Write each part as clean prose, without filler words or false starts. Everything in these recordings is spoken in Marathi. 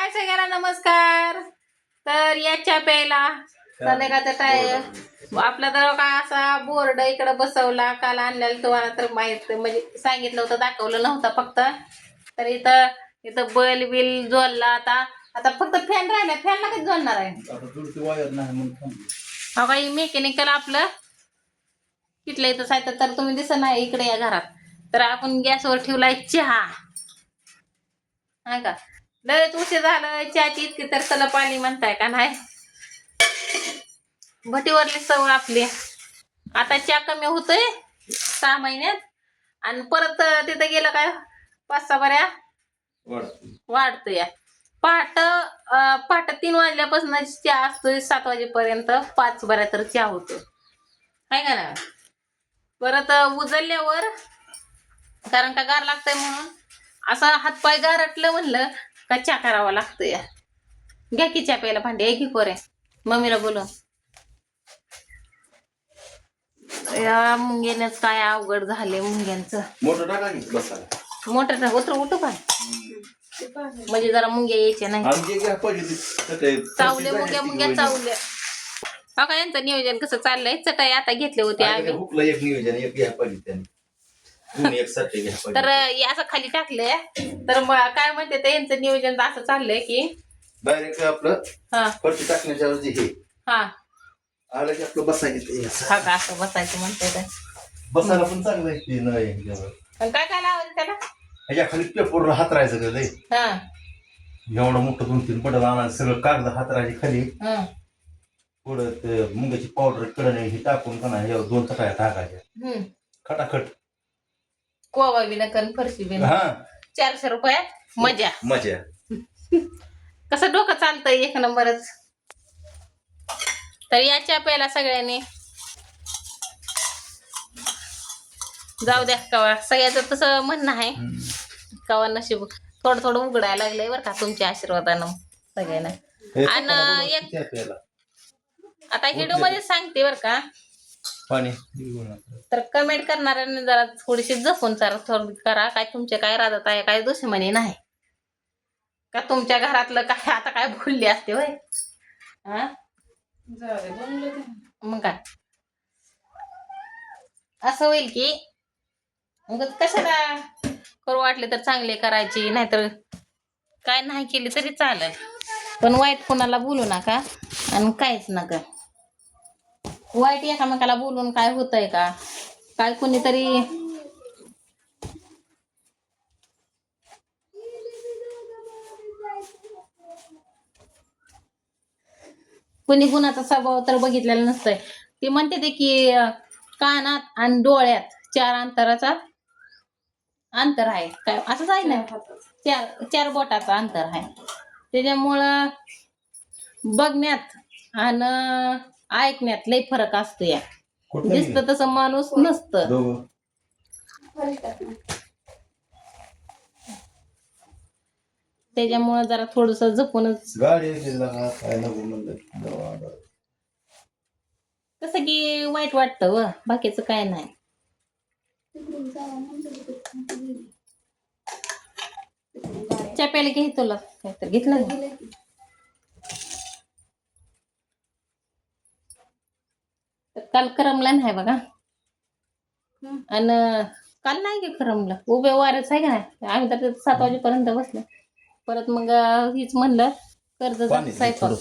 हाय सगळ्यांना नमस्कार. तर याच्या प्यायला संध्याकाळचा टाइम आपला तर काय असा बोर्ड इकडे बसवला काल आणलेला तुम्हाला तर माहित म्हणजे सांगितलं होतं दाखवलं नव्हतं फक्त. तर इथं इथं बल्ब बिल जोडला आता आता फक्त फॅन राहिला फॅनला कधी जोडणार आहे हा काही मेकॅनिकल आपलं तिथलं इथं साहित्य तर तुम्ही दिसत नाही इकडे या घरात. तर आपण गॅसवर ठेवलाय चहा हा का लयच उशीर झालं चहाची इतकी तर चला पाणी म्हणताय का नाही भटीवरली सवय आपली आता चहा कमी होतोय 6 महिन्यात आणि परत तिथं गेलं काय 5-6 बऱ्या वाढतोय पहाटे 3 वाजल्यापासून चहा असतोय 7 वाजेपर्यंत 5 बऱ्या तर चहा होतो आहे का ना. परत उजळल्यावर कारण का गार लागतंय म्हणून असं हातपाय गारटलं म्हणलं का चहा करावा लागतो या. घ्या की चहा प्यायला भांडी आहे की कोरे मम्मीला बोलून. या मुंग्यानेच काय अवघड झाले मुंग्यांचं. मोटर टाका की बसायला. मोटर उतरू का म्हणजे जरा मुंग्या यायच्या नाही चावले मुंग्या चावल्या. बघा यांचं नियोजन कसं चाललंय चटाई आता घेतले होते आम्ही एक नियोजन एक घ्या पाहिजे दोन्ही एक साठी घ्या तर असं खाली टाकलंय तर काय म्हणते ते यांचं नियोजन असं चाललंय की डायरेक्ट आपलं फरशी टाकण्याच्या ऐवजी हे हा आलं की आपलं बसायचं हा का असं बसायचं म्हणते ते बसायला पण चांगलं आहे ते नाही पण काय काय लावायचं त्याला ह्याच्या खाली पेपर हात राहायचं का लय हा एवढं मोठं 2-3 पडत आणायचं सगळं कागद हात राहायचे खाली पुढं ते मुंगाची पावडर कडण हे टाकून का नाही 2 चटाया टाकायच्या खटाखट कोवा बी नकन फरशी बी 400 रुपयात मजा मजा कसं डोकं चालतंय एक नंबरच. तर याच्या प्यायला सगळ्यांनी जाऊ द्या कवा सगळ्याचं तसं म्हणणं आहे कवा नशीब थोडं थोडं उघडायला लागलंय बरं का तुमच्या आशीर्वादानं सगळ्यांना. आणि एक आता व्हिडिओ मध्ये सांगते बरं का पाणी तर कमेंट करणाऱ्यांनी जरा थोडीशी जपून थोडी करा काय तुमचे काय राहत आहे काय दुश्मनी नाही का तुमच्या घरातलं काय आता काय बोलली असते होय हा मग काय असं होईल की मग कशाला करू वाटले तर चांगले करायची नाहीतर काय नाही केली तरी चालेल पण वाईट कोणाला बोलू नका आणि काहीच नका. वाईट एकामेकाला बोलून काय होतंय का काय कोणीतरी कुणी कुणाचा स्वभाव तर बघितलेला नसतंय. ती म्हणते ते की कानात आणि डोळ्यात 4 अंतराचा अंतर आहे काय असंच आहे ना 4 बोटाचं अंतर आहे त्याच्यामुळं बघण्यात आणि ऐकण्यात लय फरक असतो या दिसतं तसं माणूस नसतं. त्याच्यामुळं जरा थोडस जपूनच कसं की वाईट वाटतं व बाकीचं काय नाही. चप्याला घे तुला काहीतरी घेतलं ना काल करमला नाही बघा आणि काल नाही की करमलं उभ्या वाऱ्याच आहे का नाही आम्ही तर 7 वाजेपर्यंत बसलो. परत मग हीच म्हणलं कर्ज स्वयंपाक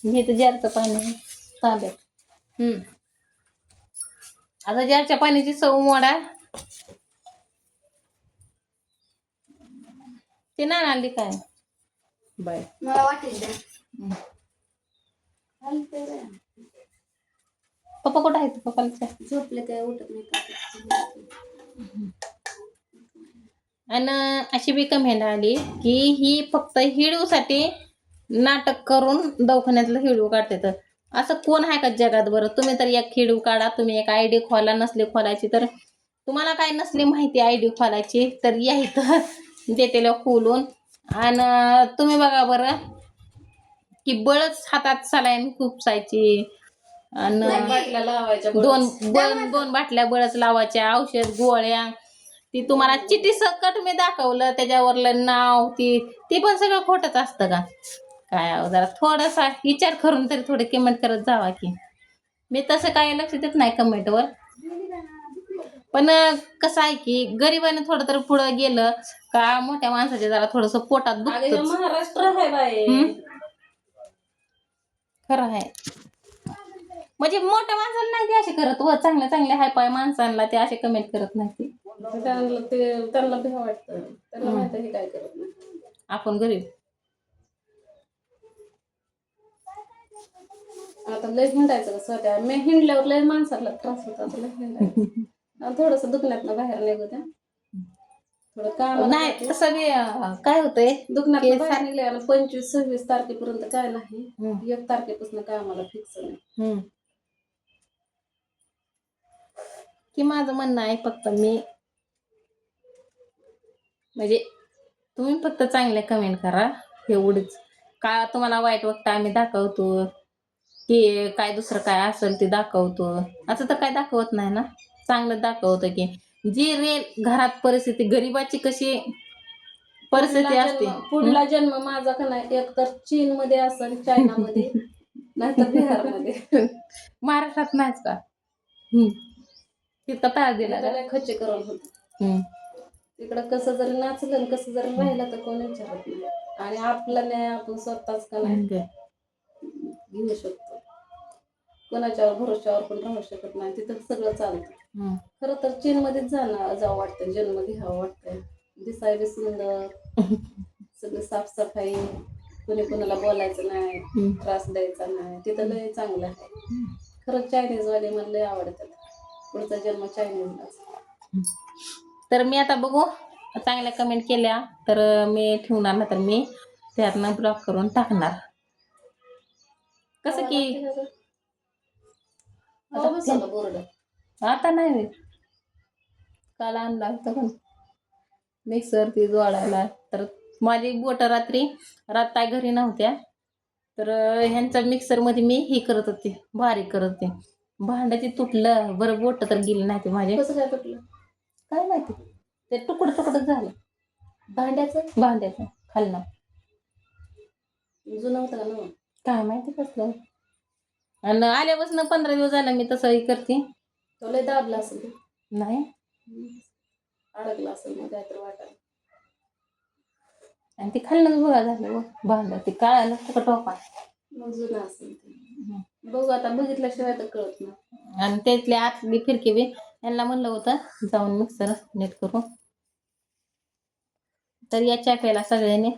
घेत जारचं पाणी तांब्यात आता जारच्या पाण्याची सव मोडा ते नाही आणली काय बाय मला वाटेल पप्पा कुठं आहेत पप्पाला झोपले काय उठत नाही आणि अशी बी कमेंट आली की ही फक्त हिडूसाठी नाटक करून दवाखान्यातलं हिडू काढते. तर असं कोण आहे का जगात बरं तुम्ही तर एक हिडू काढा तुम्ही एक आयडी खोला नसली खोलायची तर तुम्हाला काय नसली माहिती आयडी खोलायची तर या इथं देतेला खोलून आणि तुम्ही बघा बरं की बळच हातात सलाईन खुपसायची आणि 2 बाटल्या बळच लावायच्या औषध गोळ्या ती तुम्हाला चिठी सकट मी दाखवलं त्याच्यावरलं नाव ती पण सगळं खोटच असतं का काय अहो, जरा थोडासा विचार करून तरी थोडे कमेंट करत जावा की मी तसं काही लक्ष देत नाही कमेंटवर पण कसं आहे की गरिबाने थोडं तर पुढं गेलं का मोठ्या माणसाच्या जरा थोडस पोटात अगं दुखत महाराष्ट्र आहे बाई. खरं आहे म्हणजे मोठ्या माणसाला नाही ते असे करत व चांगल्या चांगल्या हाय पाय माणसांना ते असे कमेंट करत नाही ते त्यांना भीती वाटतं. त्यांना माहित आहे हे काय करत नाही. आपण गरीब आता लय हिंडायचं कसं त्या मी हिंडल्यावर लय माणसाला त्रास होता आता लय हिंडायचं थोडस दुखण्यातनं बाहेर निघू द्या थोडं काम नाही तसं बी काय होतंय दुखण्यातनं बाहेर निघल्या 25-26 तारखेपर्यंत काय नाही 1 तारखेपासून काय आम्हाला फिक्स नाही. की माझं म्हणणं आहे फक्त मी म्हणजे तुम्ही फक्त चांगले कमेंट करा एवढीच का तुम्हाला वाईट वक्त आम्ही दाखवतो की काय दुसरं काय असेल ते दाखवतो असं तर काय दाखवत नाही ना चांगलं दाखवतं की जी रेल घरात परिस्थिती गरिबाची कशी परिस्थिती असते पुढला जन्म माझा का नाही एक तर चीन मध्ये असेल चायनामध्ये नाहीतर बिहार मध्ये महाराष्ट्रात नाहीच का तिथं तयार दिला का? खर्च करून होत तिकडं कसं जरी नाचलं कसं जरी राहिलं तर कोणी विचारत नाही आणि आपला न्याय आपण स्वतःच का नाही घेऊ शकतो कोणाच्यावर भरोश्यावर पण राहू शकत नाही तिथं सगळं चालतं खरं तर चीन मध्येच जावं वाटतं जन्म घ्यावं वाटतं दिसाय बी सुंदर सगळं साफसफाई कोणी कोणाला बोलायचं नाही त्रास द्यायचा नाही तिथं लय चांगलं आहे खरंच चायनीज वाले मला लय आवडतात पुढचा जन्म चायनीजलाच तर मी आता बघू चांगल्या कमेंट केल्या तर मी ठेवणार ना तर मी त्यातनं ब्लॉक करून टाकणार कसं की बोर्ड आता नाही होईल काल आणला होता पण मिक्सर ती जोडायला तर माझी बोट रात्री घरी नव्हत्या तर ह्यांच्या मिक्सर मध्ये मी हे करत होते बारीक करत होते भांड्याची तुटलं बरं बोट तर गेली नाही ते माझे कसं काय तुटलं काय माहिती ते तुकडं झालं भांड्याचं खालनं जुनं होतं का ना काय माहिती कसलं आणि आल्यापासून 15 दिवस झाला मी तसं हे करते तो लय दाबला असेल नाही अडकला असेल मग काहीतरी वाटायला आणि ते खाल्लं बघा झालं भांडं ते काळाला तुका टोपा मग जुनं असेल ते बघू आता बघितल्याशिवाय तर कळत नाही आणि त्यातली आतली फिरकी बी यांना म्हणलं होतं जाऊन मिक्सर नीट करू तर या चाफ्याला सगळ्यांनी